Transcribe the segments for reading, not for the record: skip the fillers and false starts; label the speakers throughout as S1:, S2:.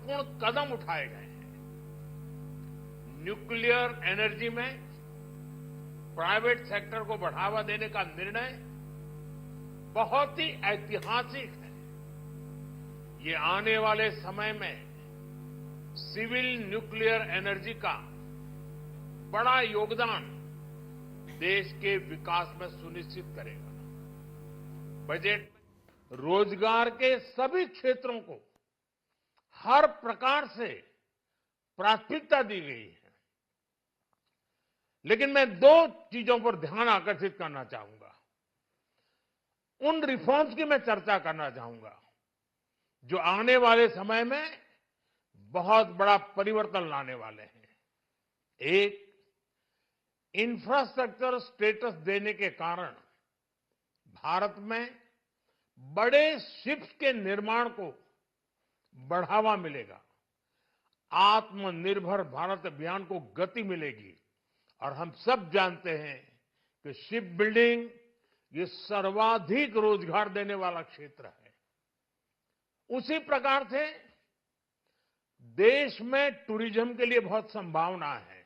S1: महत्वपूर्ण कदम उठाए गए हैं। न्यूक्लियर एनर्जी में प्राइवेट सेक्टर को बढ़ावा देने का निर्णय बहुत ही ऐतिहासिक है। ये आने वाले समय में सिविल न्यूक्लियर एनर्जी का बड़ा योगदान देश के विकास में सुनिश्चित करेगा। बजट में रोजगार के सभी क्षेत्रों को हर प्रकार से प्राथमिकता दी गई है, लेकिन मैं दो चीजों पर ध्यान आकर्षित करना चाहूंगा। उन रिफॉर्म्स की मैं चर्चा करना चाहूंगा जो आने वाले समय में बहुत बड़ा परिवर्तन लाने वाले हैं। एक, इंफ्रास्ट्रक्चर स्टेटस देने के कारण भारत में बड़े शिप्स के निर्माण को बढ़ावा मिलेगा। आत्मनिर्भर भारत अभियान को गति मिलेगी और हम सब जानते हैं कि शिप बिल्डिंग ये सर्वाधिक रोजगार देने वाला क्षेत्र है। उसी प्रकार से देश में टूरिज्म के लिए बहुत संभावना है।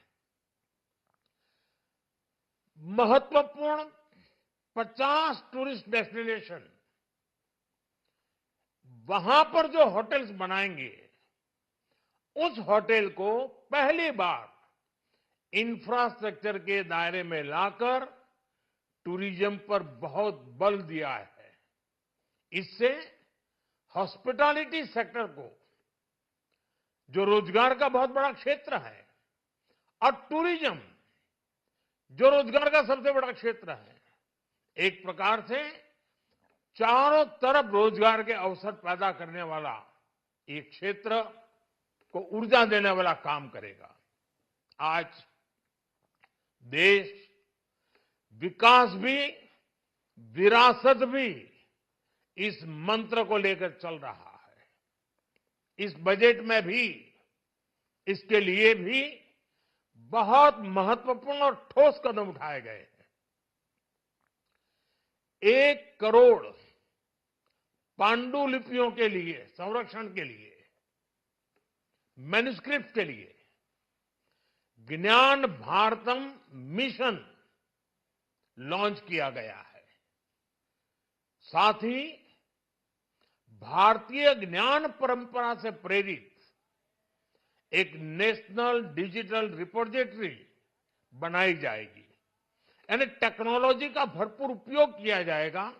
S1: महत्वपूर्ण 50 टूरिस्ट डेस्टिनेशन, वहां पर जो होटल्स बनाएंगे उस होटल को पहली बार इंफ्रास्ट्रक्चर के दायरे में लाकर टूरिज्म पर बहुत बल दिया है। इससे हॉस्पिटैलिटी सेक्टर को, जो रोजगार का बहुत बड़ा क्षेत्र है, और टूरिज्म जो रोजगार का सबसे बड़ा क्षेत्र है, एक प्रकार से चारों तरफ रोजगार के अवसर पैदा करने वाला एक क्षेत्र को ऊर्जा देने वाला काम करेगा। आज देश विकास भी विरासत भी इस मंत्र को लेकर चल रहा है। इस बजट में भी इसके लिए भी बहुत महत्वपूर्ण और ठोस कदम उठाए गए हैं। 1 करोड़ पांडुलिपियों के लिए संरक्षण के लिए, मैन्युस्क्रिप्ट के लिए ज्ञान भारतम मिशन लॉन्च किया गया है। साथ ही भारतीय ज्ञान परंपरा से प्रेरित एक नेशनल डिजिटल रिपोजिटरी बनाई जाएगी। यानी टेक्नोलॉजी का भरपूर उपयोग किया जाएगा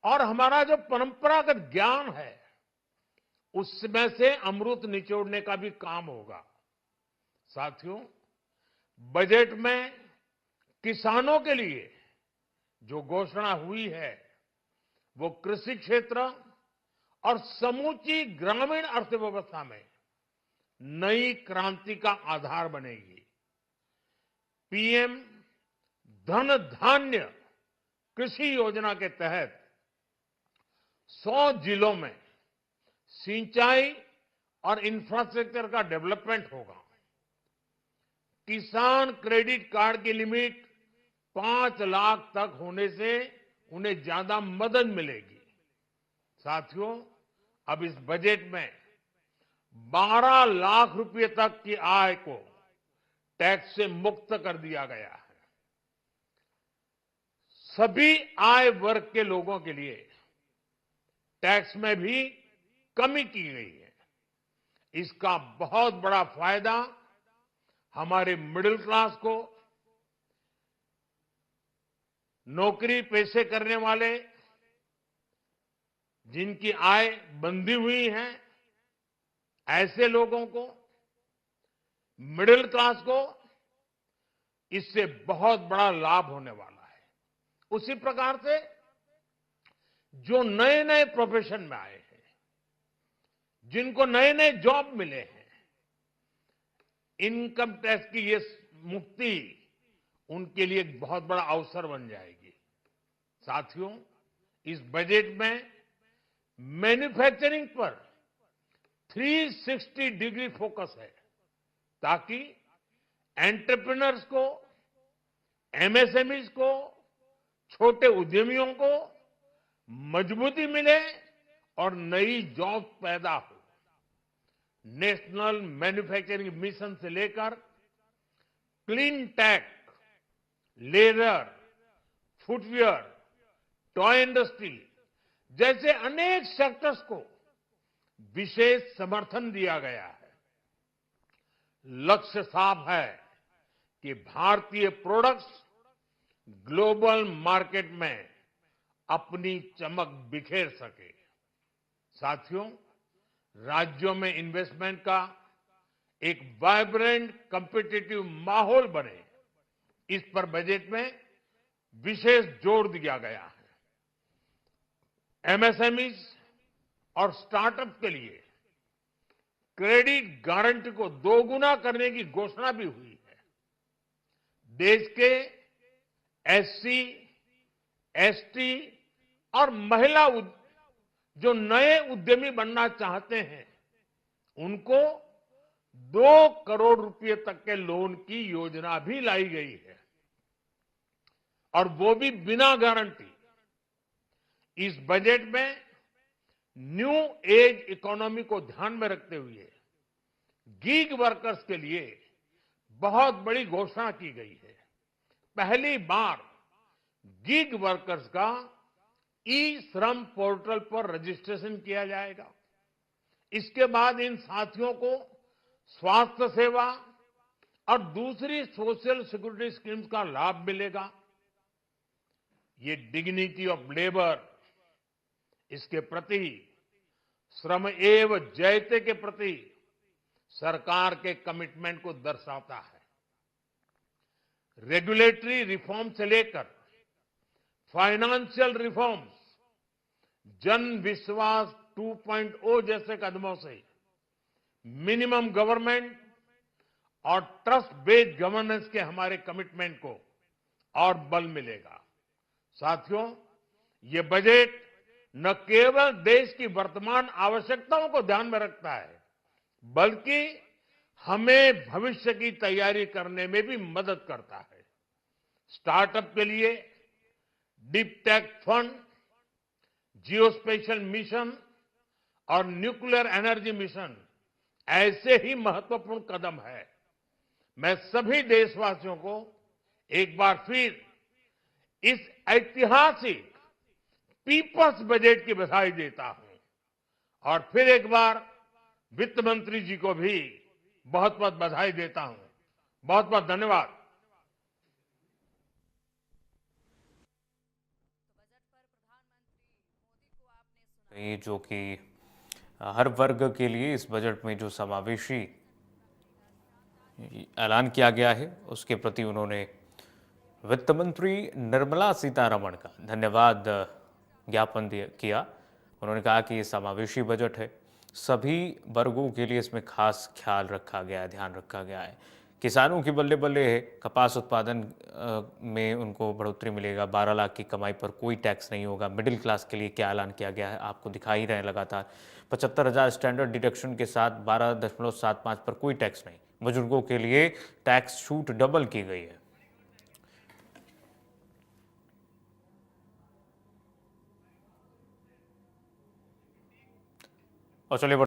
S1: और हमारा जो परंपरागत ज्ञान है उसमें से अमृत निचोड़ने का भी काम होगा। साथियों, बजट में किसानों के लिए जो घोषणा हुई है वो कृषि क्षेत्र और समूची ग्रामीण अर्थव्यवस्था में नई क्रांति का आधार बनेगी। पीएम धन धान्य कृषि योजना के तहत 100 जिलों में सिंचाई और इंफ्रास्ट्रक्चर का डेवलपमेंट होगा। किसान क्रेडिट कार्ड की लिमिट 5 लाख तक होने से उन्हें ज्यादा मदद मिलेगी। साथियों, अब इस बजट में 12 लाख रुपए तक की आय को टैक्स से मुक्त कर दिया गया है। सभी आय वर्ग के लोगों के लिए टैक्स में भी कमी की गई है। इसका बहुत बड़ा फायदा हमारे मिडिल क्लास को, नौकरी पेशे करने वाले जिनकी आय बंधी हुई है, ऐसे लोगों को, मिडिल क्लास को इससे बहुत बड़ा लाभ होने वाला है। उसी प्रकार से जो नए नए प्रोफेशन में आए हैं, जिनको नए नए जॉब मिले हैं, इनकम टैक्स की ये मुक्ति उनके लिए एक बहुत बड़ा अवसर बन जाएगी। साथियों, इस बजट में मैन्युफैक्चरिंग पर 360 डिग्री फोकस है ताकि एंटरप्रेन्योर्स को, एमएसएमईज को, छोटे उद्यमियों को मजबूती मिले और नई जॉब पैदा हो। नेशनल मैन्युफैक्चरिंग मिशन से लेकर clean tech, leather, footwear, toy industry जैसे अनेक सेक्टर्स को विशेष समर्थन दिया गया है। लक्ष्य साफ है कि भारतीय प्रोडक्ट्स ग्लोबल मार्केट में अपनी चमक बिखेर सके। साथियों, राज्यों में इन्वेस्टमेंट का एक वाइब्रेंट कॉम्पिटिटिव माहौल बने, इस पर बजट में विशेष जोर दिया गया है। एमएसएमईज और स्टार्टअप के लिए क्रेडिट गारंटी को दोगुना करने की घोषणा भी हुई है। देश के एससी, एसटी और महिला जो नए उद्यमी बनना चाहते हैं, उनको 2 करोड़ रुपए तक के लोन की योजना भी लाई गई है, और वो भी बिना गारंटी। इस बजट में न्यू एज इकोनॉमी को ध्यान में रखते हुए गीग वर्कर्स के लिए बहुत बड़ी घोषणा की गई है। पहली बार गीग वर्कर्स का ई श्रम पोर्टल पर रजिस्ट्रेशन किया जाएगा। इसके बाद इन साथियों को स्वास्थ्य सेवा और दूसरी सोशल सिक्योरिटी स्कीम्स का लाभ मिलेगा। ये डिग्निटी ऑफ लेबर, इसके प्रति श्रम एव जयते के प्रति सरकार के कमिटमेंट को दर्शाता है। रेगुलेटरी रिफॉर्म से लेकर फाइनेंशियल रिफॉर्म्स, जन विश्वास 2.0 जैसे कदमों से मिनिमम गवर्नमेंट और ट्रस्ट बेस्ड गवर्नेंस के हमारे कमिटमेंट को और बल मिलेगा। साथियों, ये बजट न केवल देश की वर्तमान आवश्यकताओं को ध्यान में रखता है, बल्कि हमें भविष्य की तैयारी करने में भी मदद करता है। स्टार्टअप के लिए deep tech fund, geospatial mission और न्यूक्लियर एनर्जी मिशन ऐसे ही महत्वपूर्ण कदम है। मैं सभी देशवासियों को एक बार फिर इस ऐतिहासिक पीपल्स बजट की बधाई देता हूं, और फिर एक बार वित्त मंत्री जी को भी बहुत बहुत बधाई देता हूं। बहुत बहुत धन्यवाद।
S2: ये जो कि हर वर्ग के लिए इस बजट में जो समावेशी ऐलान किया गया है, उसके प्रति उन्होंने वित्त मंत्री निर्मला सीतारमण का धन्यवाद ज्ञापन किया। उन्होंने कहा कि ये समावेशी बजट है, सभी वर्गों के लिए इसमें खास ख्याल रखा गया है, ध्यान रखा गया है। किसानों की बल्ले बल्ले है, कपास उत्पादन में उनको बढ़ोतरी मिलेगा, 12 लाख की कमाई पर कोई टैक्स नहीं होगा। मिडिल क्लास के लिए क्या ऐलान किया गया है आपको दिखाई रहे लगातार, 75,000 स्टैंडर्ड डिडक्शन के साथ 12.75 पर कोई टैक्स नहीं। बुजुर्गों के लिए टैक्स छूट डबल की गई है। और चलिए